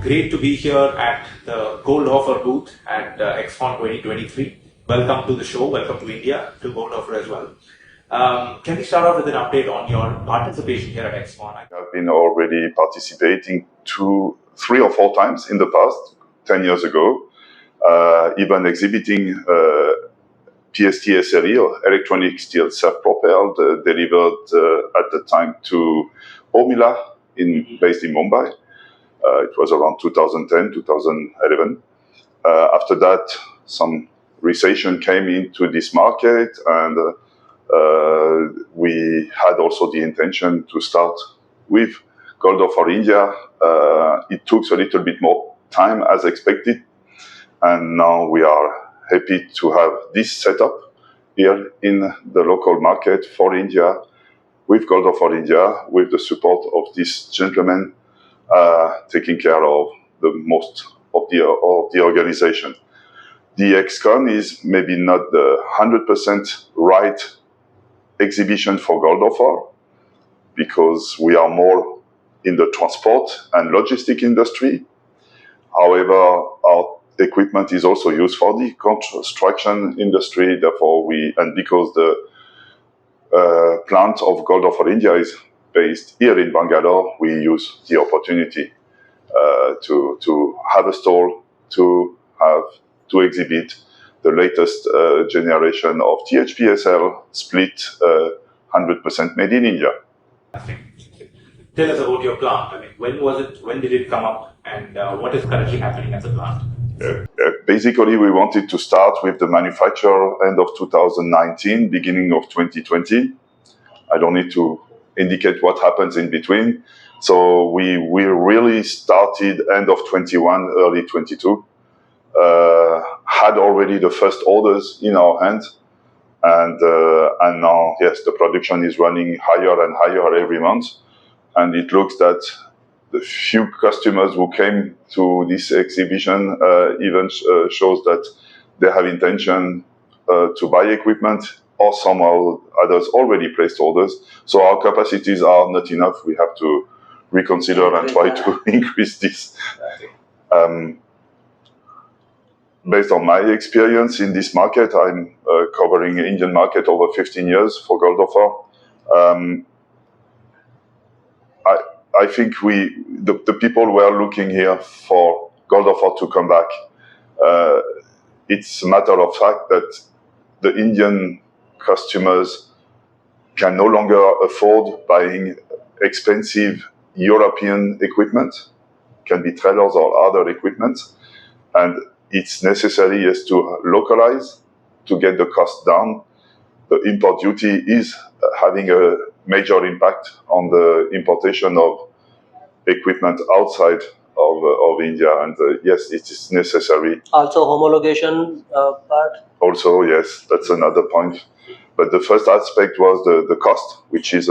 Great to be here at the Goldhofer booth at EXCON 2023. Welcome to the show. Welcome to India, to Goldhofer as well. Can we start off with an update on your participation here at EXCON? I've been already participating 2, 3 or 4 times in the past, 10 years ago, even exhibiting PST SLE, or electronic steel self-propelled, delivered at the time to Omila, based in Mumbai. It was around 2010, 2011. After that, some recession came into this market, and we had also the intention to start with Goldhofer India. It took a little bit more time as expected, and now we are happy to have this setup here in the local market for India, with Goldhofer India, with the support of this gentleman taking care of the most of the organization. The EXCON is maybe not the 100% right exhibition for Goldhofer, because we are more in the transport and logistic industry. However, our equipment is also used for the construction industry. Therefore, because the plant of Goldhofer India is based here in Bangalore, we use the opportunity to have a stall, to exhibit the latest generation of THPSL split 100% made in India. Tell us about your plant. I mean, when was it? When did it come up? And what is currently happening at the plant? Basically, we wanted to start with the manufacture end of 2019, beginning of 2020. I don't need to indicate what happens in between. So we really started end of 21, early 22. Had already the first orders in our hands, and now, yes, the production is running higher and higher every month, and it looks that the few customers who came to this exhibition even shows that they have intention to buy equipment, or somehow others already placed orders. So our capacities are not enough. We have to reconsider and try to increase this. Based on my experience in this market, I'm covering the Indian market over 15 years for Goldhofer. I think the people were looking here for Goldhofer to come back. It's a matter of fact that the Indian customers can no longer afford buying expensive European equipment, can be trailers or other equipment, and it's necessary, yes, to localize, to get the cost down. The import duty is having a major impact on the importation of equipment outside of India, and yes, it is necessary. Also homologation part? Also, yes, that's another point. But the first aspect was the cost, which is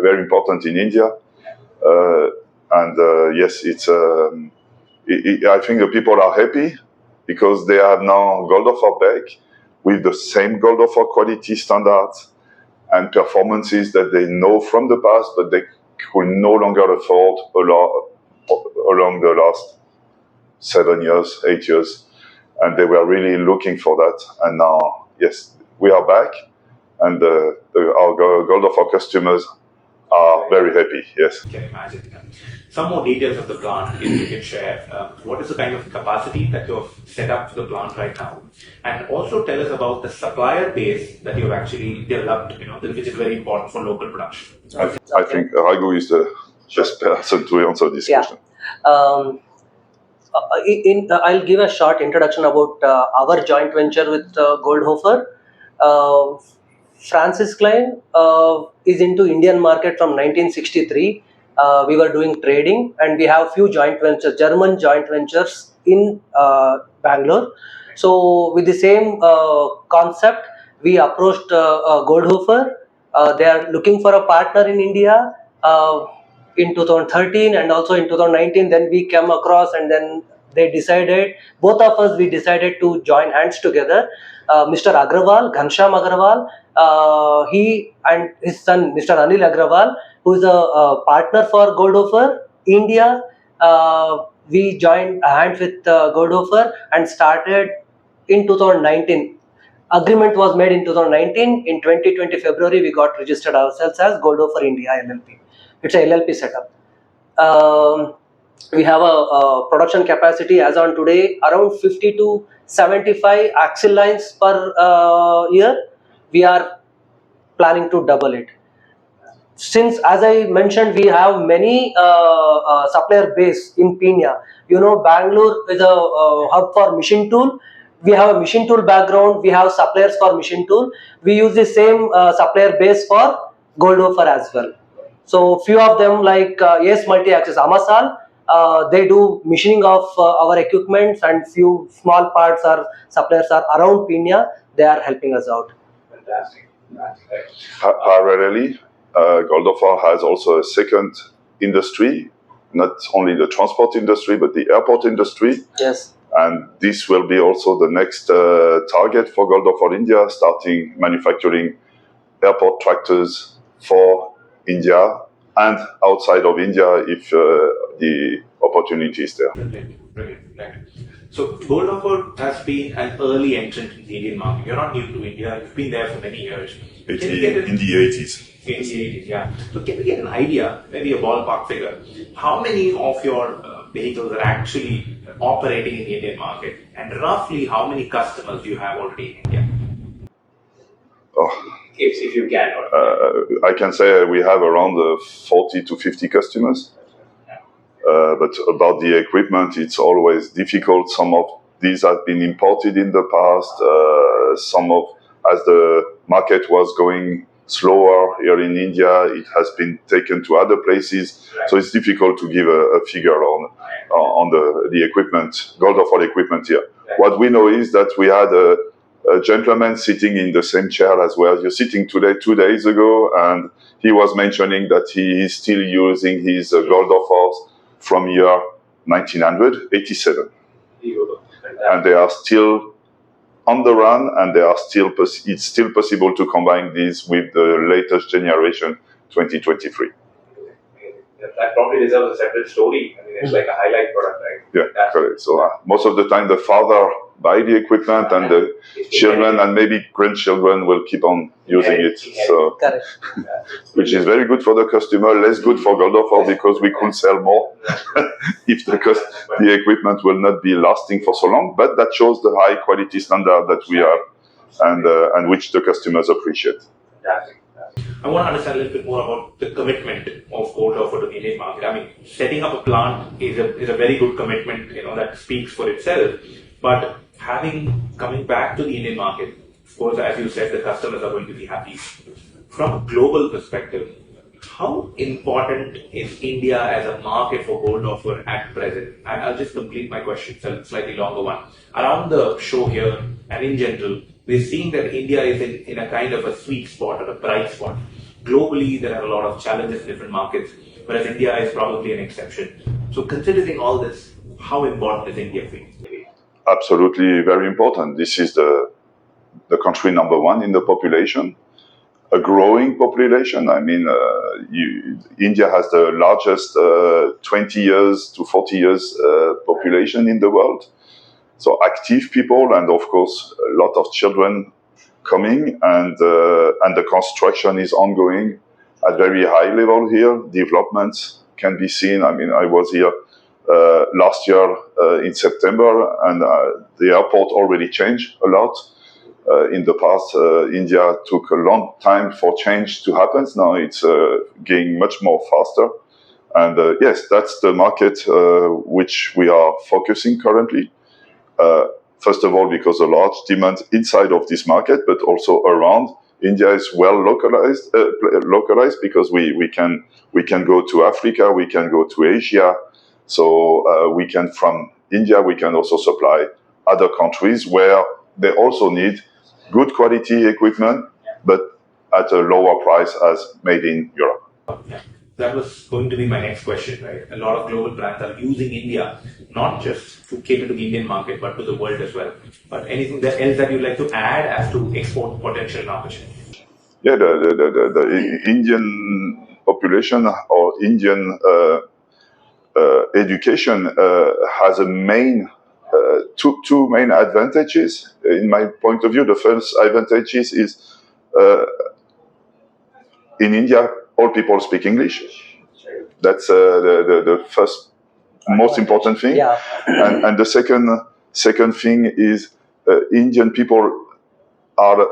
very important in India. Yes, I think the people are happy, because they have now Goldhofer back with the same Goldhofer quality standards and performances that they know from the past, but they could no longer afford along the last 7 years, 8 years. And they were really looking for that. And now, yes, we are back, and our Goldhofer customers are very happy, yes. I can imagine. Some more details of the plant, if you can share. What is the kind of capacity that you have set up for the plant right now? And also tell us about the supplier base that you've actually developed, which is very important for local production. I think Raghu is the best person to answer this question. I'll give a short introduction about our joint venture with Goldhofer. Francis Klein is into Indian market from 1963. We were doing trading, and we have few joint ventures, German joint ventures in Bangalore. So with the same concept, we approached Goldhofer. They are looking for a partner in India in 2013 and also in 2019. Then we came across, and then they decided, both of us, we decided to join hands together. Mr. Agrawal, Ghansham Agrawal, he and his son, Mr. Anil Agrawal, who is a partner for Goldhofer India, we joined hands with Goldhofer and started in 2019. Agreement was made in 2019. In 2020 February, we got registered ourselves as Goldhofer India LLP. It's a LLP setup. We have a production capacity as on today around 50 to 75 axle lines per year. We are planning to double it. Since, as I mentioned, we have many supplier base in Pina. Bangalore is a hub for machine tool. We have a machine tool background. We have suppliers for machine tool. We use the same supplier base for Goldhofer as well. So few of them like Yes Multi Access Amasal, they do machining of our equipments, and few small parts or suppliers are around Pina. They are helping us out. Fantastic. Parallelly, Goldhofer has also a second industry, not only the transport industry, but the airport industry. Yes. And this will be also the next target for Goldhofer India, starting manufacturing airport tractors for India and outside of India if the opportunity is there. Brilliant, brilliant, right. So Goldhofer has been an early entrant in the Indian market. You're not new to India. You've been there for many years. In the 80s. In the 80s, yeah. So can we get an idea, maybe a ballpark figure, how many of your vehicles are actually operating in the Indian market, and roughly how many customers do you have already in India? Oh. If you can. I can say we have around 40 to 50 customers. But about the equipment, it's always difficult. Some of these have been imported in the past. As the market was going slower here in India, it has been taken to other places. So it's difficult to give a figure on the equipment, Goldhofer equipment here. What we know is that we had a gentleman sitting in the same chair as well. You're sitting today, 2 days ago, and he was mentioning that he is still using his Goldhofers from year 1987. And they are still on the run, and it's still possible to combine these with the latest generation 2023. That probably deserves a separate story. I mean, it's like a highlight product, right? Yeah, correct. So most of the time, the father buy the equipment, and the children and maybe grandchildren will keep on using it. So, which is very good for the customer, less good for Goldhofer because we could sell more if the equipment will not be lasting for so long. But that shows the high quality standard that we are, and which the customers appreciate. I want to understand a little bit more about the commitment of Goldhofer to the Indian market. I mean, setting up a plant is a very good commitment, that speaks for itself. But coming back to the Indian market, of course, as you said, the customers are going to be happy. From a global perspective, how important is India as a market for Goldhofer at present? And I'll just complete my question, it's a slightly longer one. Around the show here and in general, we're seeing that India is in a kind of a sweet spot or a bright spot. Globally, there are a lot of challenges in different markets, whereas India is probably an exception. So considering all this, how important is India for you? Absolutely very important. This is the country number one in the population, a growing population. I mean, India has the largest 20 years to 40 years population in the world. So active people, and of course a lot of children coming, and the construction is ongoing at very high level here. Developments can be seen. I mean, I was here last year in September, and the airport already changed a lot. In the past, India took a long time for change to happen. Now it's getting much more faster. And yes, that's the market which we are focusing currently. First of all, because a large demand inside of this market, but also around. India is well localized because we can go to Africa, we can go to Asia. So we can, from India, we can also supply other countries where they also need good quality equipment, but at a lower price as made in Europe. That was going to be my next question, right? A lot of global brands are using India, not just to cater to the Indian market, but to the world as well. But anything else that you'd like to add as to export potential and opportunity? Yeah, the Indian population or Indian education has a main two main advantages in my point of view. The first advantage is in India, all people speak English. That's the first most important thing. Yeah. And the second thing is Indian people are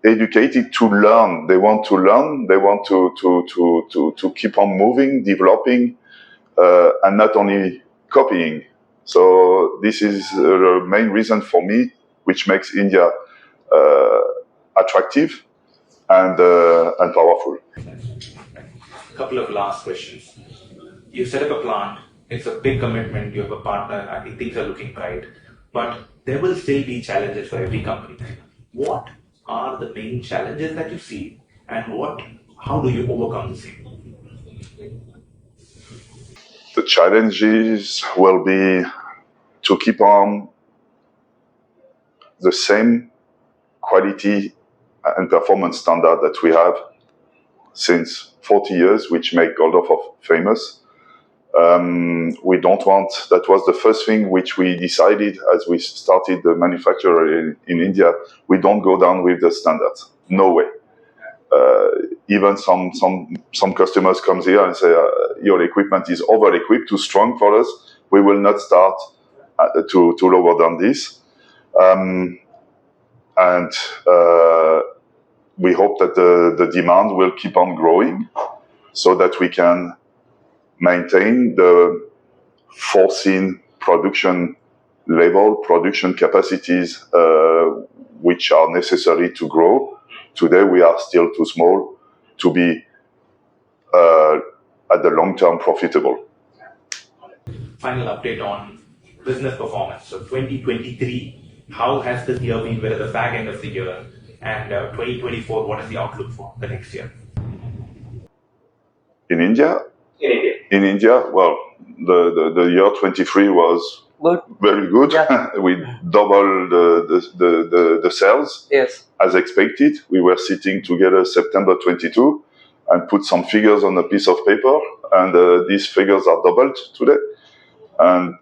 educated to learn. They want to learn. They want to keep on moving, developing, and not only copying. So this is the main reason for me, which makes India attractive and powerful. A couple of last questions. You set up a plant. It's a big commitment. You have a partner. I think things are looking bright. But there will still be challenges for every company. What are the main challenges that you see, and how do you overcome the same? The challenges will be to keep on the same quality and performance standard that we have since 40 years, which make Goldhofer famous. We don't want, that was the first thing which we decided as we started the manufacturer in India, we don't go down with the standards. No way. Even some customers come here and say, your equipment is over-equipped, too strong for us. We will not start to lower than this. And we hope that the demand will keep on growing so that we can maintain the foreseen production level, production capacities which are necessary to grow. Today we are still too small to be at the long term profitable. Final update on business performance. So 2023, how has this year been? Where at the back end of the year? And 2024, what is the outlook for the next year? In India? In India, well, the year 23 was Good. very good. Yeah. We doubled the sales. Yes. As expected. We were sitting together September 22 and put some figures on a piece of paper, and these figures are doubled today. And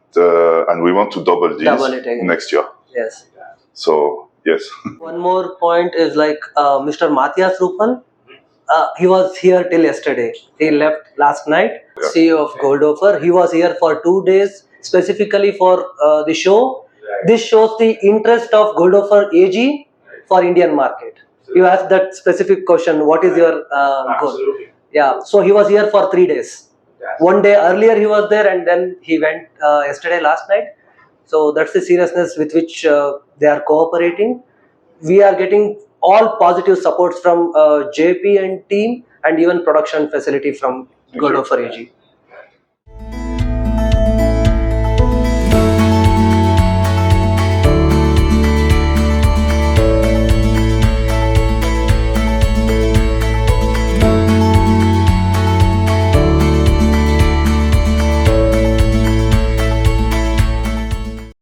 we want to double these next year. Yes. So, yes. One more point is like Mr. Matthias Rupal. He was here till yesterday. He left last night. Yeah. CEO of Goldhofer. He was here for 2 days specifically for the show. This shows the interest of Goldhofer AG for Indian market. You asked that specific question. What is your goal? Yeah. So he was here for 3 days. One day earlier he was there, and then he went yesterday last night. So that's the seriousness with which they are cooperating. We are getting all positive supports from JP and team, and even production facility from Goldhofer AG.